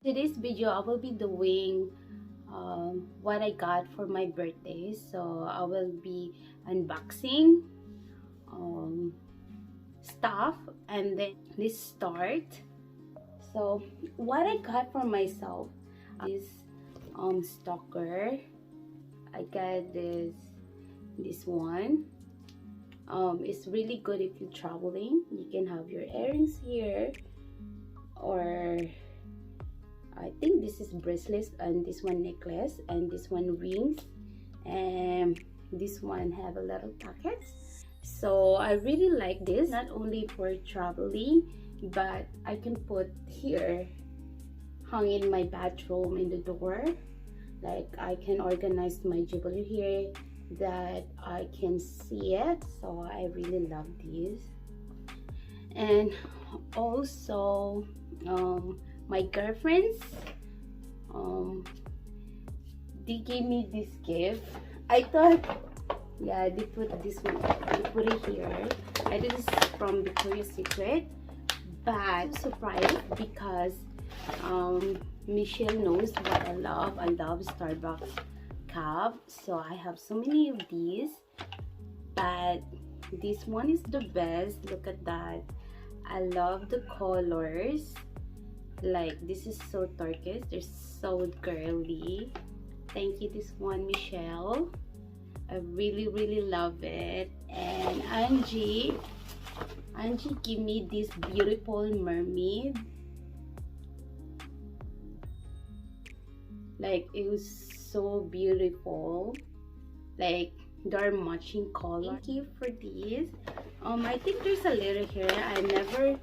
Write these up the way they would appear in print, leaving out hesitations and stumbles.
Today's video I will be doing what I got for my birthday. So I will be unboxing stuff, and then let's start. So what I got for myself is stalker. I got this one. It's really good if you're traveling. You can have your earrings here, or I think this is bracelets, and this one necklace, and this one rings, and this one have a little pockets. So I really like this, not only for traveling, but I can put here, hung in my bathroom in the door. Like I can organize my jewelry here that I can see it. So I really love this. And also my girlfriends, they gave me this gift. I thought, yeah, they put this one, they put it here. I think this is from Victoria's Secret, but I'm surprised because Michelle knows what I love. I love Starbucks cup, so I have so many of these, but this one is the best. Look at that. I love the colors. Like, this is so turquoise, they're so girly. Thank you, this one, Michelle. I really love it. And Angie gave me this beautiful mermaid. Like, it was so beautiful. Like, they're matching color. Thank you for this. I think there's a letter here. I never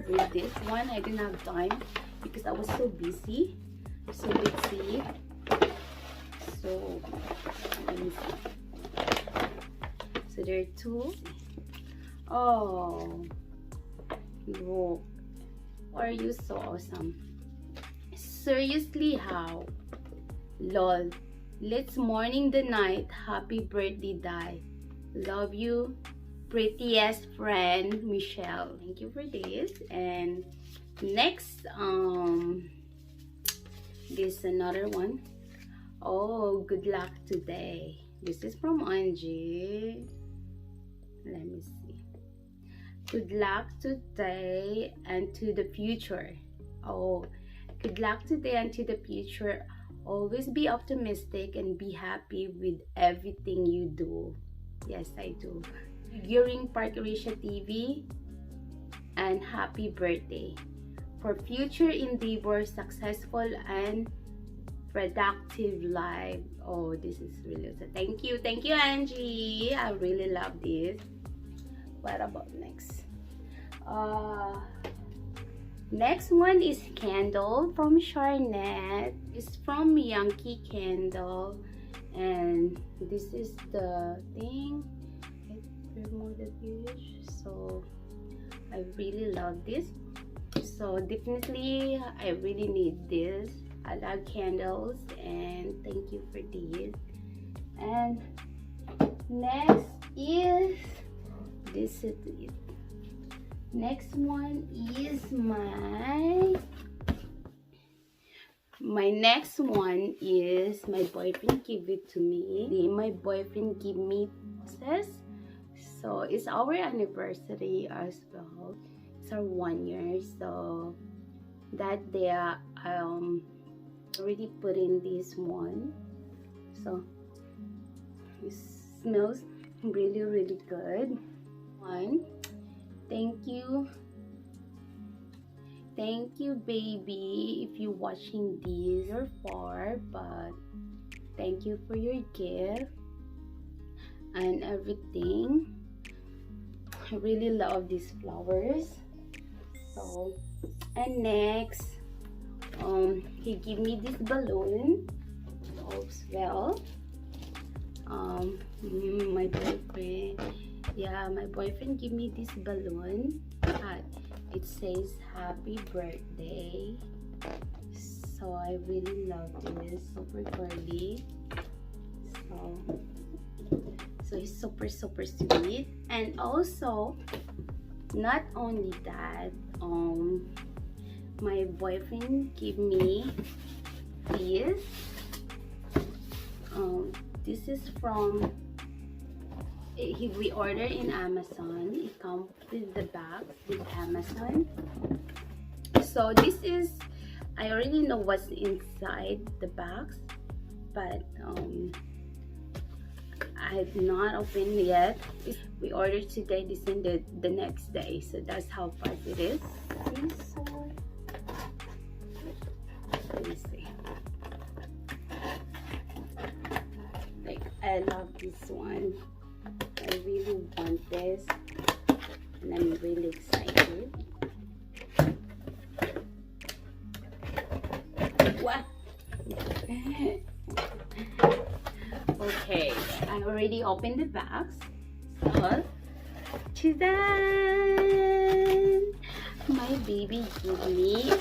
read this one. I didn't have time because I was so busy. So let's see. So let me see. So there are two. Oh, look. Are you so awesome? Seriously, how? Lol. Let's morning the night. Happy birthday, die. Love you, prettiest friend, Michelle. Thank you for this. And next, this is another one. Oh, good luck today. This is from Angie. Let me see. Good luck today and to the future. Oh, good luck today and to the future. Always be optimistic and be happy with everything you do. Yes, I do. During Parkerisha TV, and happy birthday. For future endeavors, successful and productive life. Oh, this is really awesome. Thank you, Angie. I really love this. What about next? Next one is candle from Charnette. It's from Yankee Candle, and this is the thing. Remove the page. So I really love this. So definitely I really need this. I love candles, and thank you for this. And next is this is it. Next one is my next one is my boyfriend gave it to me. My boyfriend gave me this. So it's our anniversary as well. It's our 1 year. So that day I already put in this one. So it smells really good. One. Thank you, baby, if you're watching this. You're far, but thank you for your gift and everything. I really love these flowers. So, and next, he gave me this balloon as well. My boyfriend. Yeah, my boyfriend gave me this balloon. It says happy birthday. So I really love this. Super girly. So it's super sweet. And also, not only that, my boyfriend gave me this. This is from, we ordered in Amazon. It comes with the box with Amazon. So this is, I already know what's inside the box, but I have not opened yet. We ordered today, this in the next day, so that's how fast it is. Let me see. Like, I love this one. I really want this, and I'm really excited. What? Okay, I already opened the box. So, ta-da! My baby gave me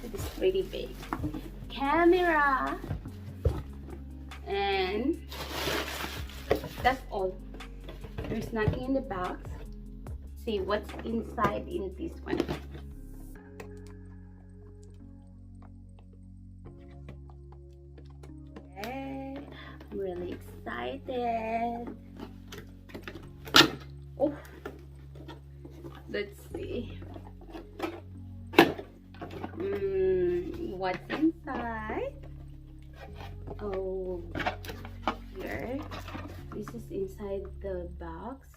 this is pretty big camera, and that's all. There's nothing in the box. See what's inside in this one. I'm really excited. Oh, let's see. What's inside? Oh, here. This is inside the box.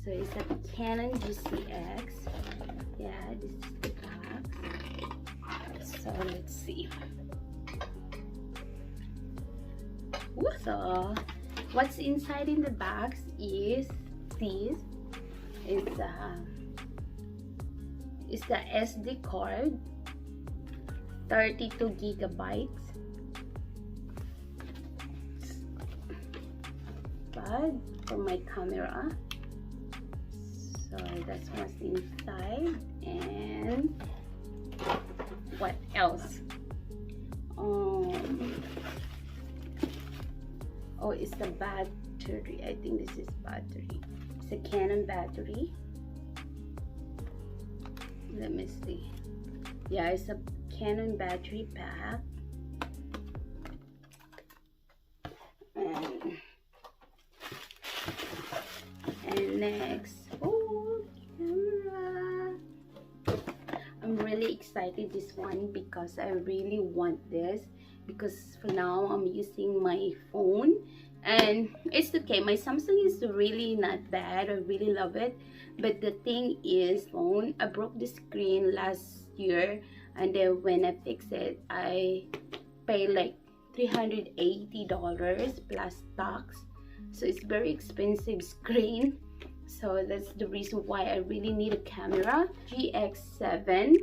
So it's a Canon Gx7. Yeah, this is the box. So let's see. So what's inside in the box is this. It's the SD card, 32 gigabytes. But for my camera, so that's what's inside. And what else? Oh, it's the battery. I think this is battery. It's a Canon battery. Let me see. Yeah, it's a Canon battery pack. And next, oh, camera. I'm really excited this one because I really want this, because for now I'm using my phone and it's okay. My Samsung is really not bad. I really love it, but the thing is, phone, I broke the screen last year, and then when I fix it, I pay like $380 plus tax. So it's very expensive screen. So that's the reason why I really need a camera. Gx7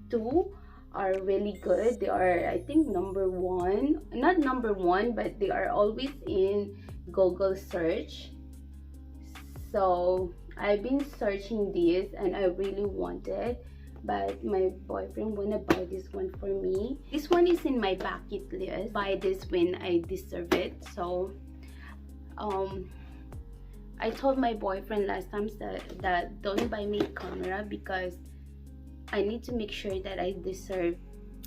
2 are really good. They are, I think, number one, not number one, but they are always in Google search. So I've been searching this and I really want it, but my boyfriend wanna buy this one for me. This one is in my bucket list. Buy this when I deserve it. So I told my boyfriend last time that don't buy me a camera because I need to make sure that I deserve.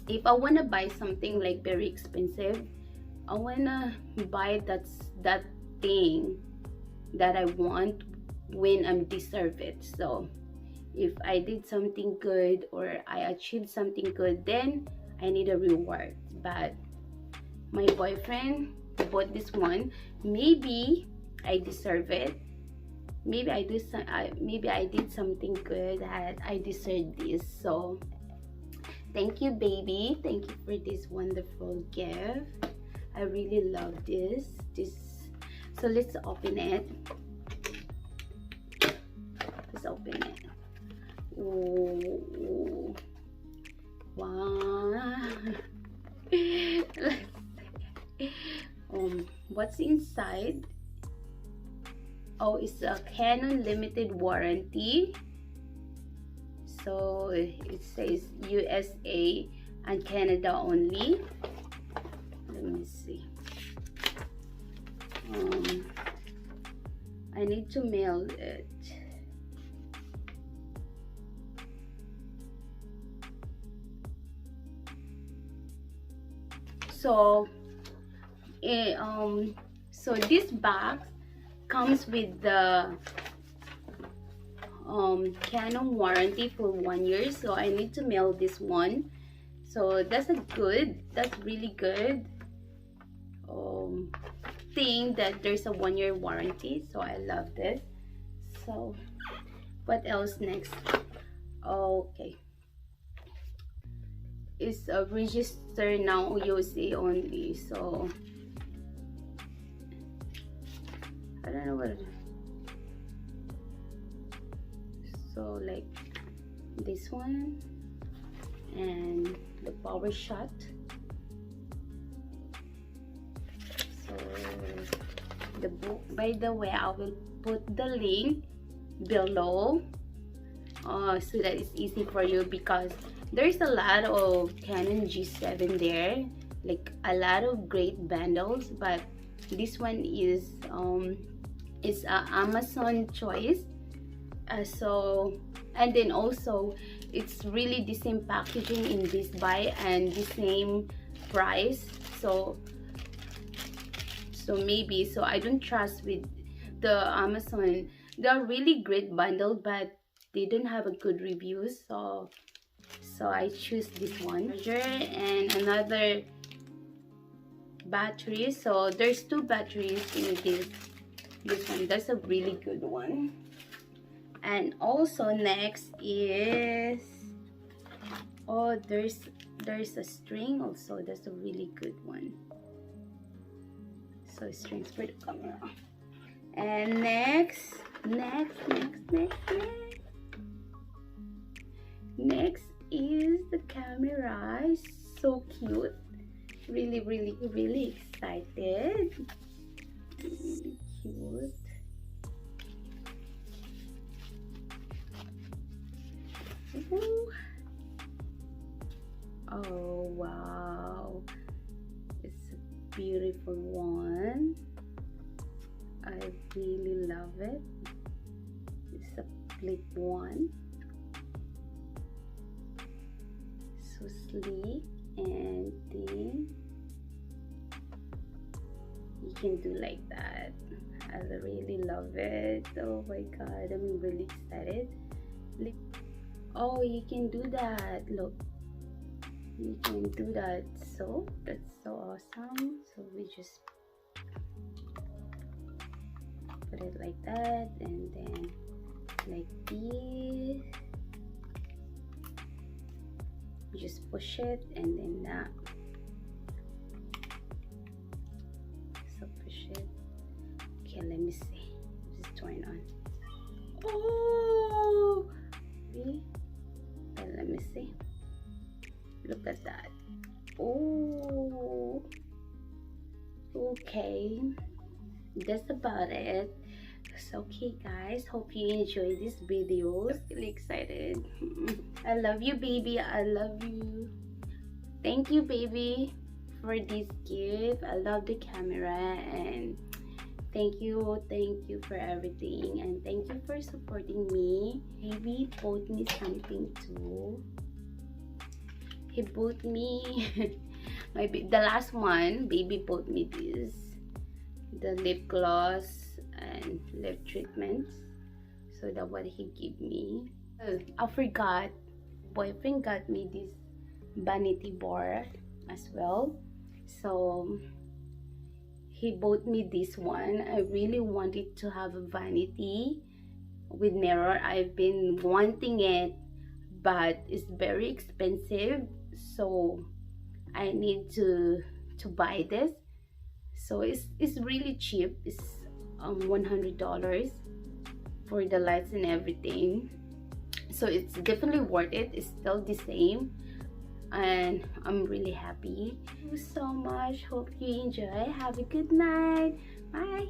If I want to buy something like very expensive, I want to buy that thing that I want when I deserve it. So if I did something good or I achieved something good, then I need a reward. But my boyfriend bought this one. Maybe I deserve it. Maybe I did something good that I deserve this. So thank you, baby. Thank you for this wonderful gift. I really love this. So let's open it. Let's open it. Ooh. Wow. What's inside? Oh, it's a Canon limited warranty. So it says USA and Canada only. Let me see. I need to mail it. So so this box comes with the Canon warranty for 1 year, so I need to mail this one. So that's really good thing that there's a 1 year warranty. So I love this. So what else next? Okay, it's a register now USA only, so I don't know what it is. So like this one and the power shot. So the book, by the way, I will put the link below so that it's easy for you, because there's a lot of Canon G7 there, like a lot of great bundles, but this one is it's a Amazon choice. So, and then also it's really the same packaging in this buy and the same price. So maybe, so I don't trust with the Amazon. They're really great bundle, but they don't have a good reviews. So I choose this one. Charger and another battery. So there's 2 batteries in this one. That's a really good one. And also next is, oh, there's a string also. That's a really good one. So strings for the camera. And next is the camera. It's so cute. Really excited. Really cute. Ooh. Oh wow, it's a beautiful one. I really love it. It's a flip one, so sleek, and then you can do like that. I really love it. Oh my god, I'm really excited. Oh, you can do that. Look, you can do that. So that's so awesome. So we just put it like that, and then like this. You just push it, and then that. So push it. Okay, let me see. Just turn on. Oh, see? And let me see. Look at that. Oh, okay, that's about it. So okay guys, hope you enjoy this video. Really excited. I love you, baby. I love you. Thank you, baby, for this gift. I love the camera, and thank you for everything, and thank you for supporting me. Baby bought me something too. He bought me the last one. Baby bought me this, the lip gloss and lip treatments. So that's what he gave me. I forgot, boyfriend got me this vanity bar as well. So he bought me this one. I really wanted to have a vanity with mirror. I've been wanting it, but it's very expensive, so I need to buy this. So it's really cheap. It's $100 for the lights and everything, so it's definitely worth it. It's still the same, and I'm really happy. Thank you so much. Hope you enjoy. Have a good night. Bye.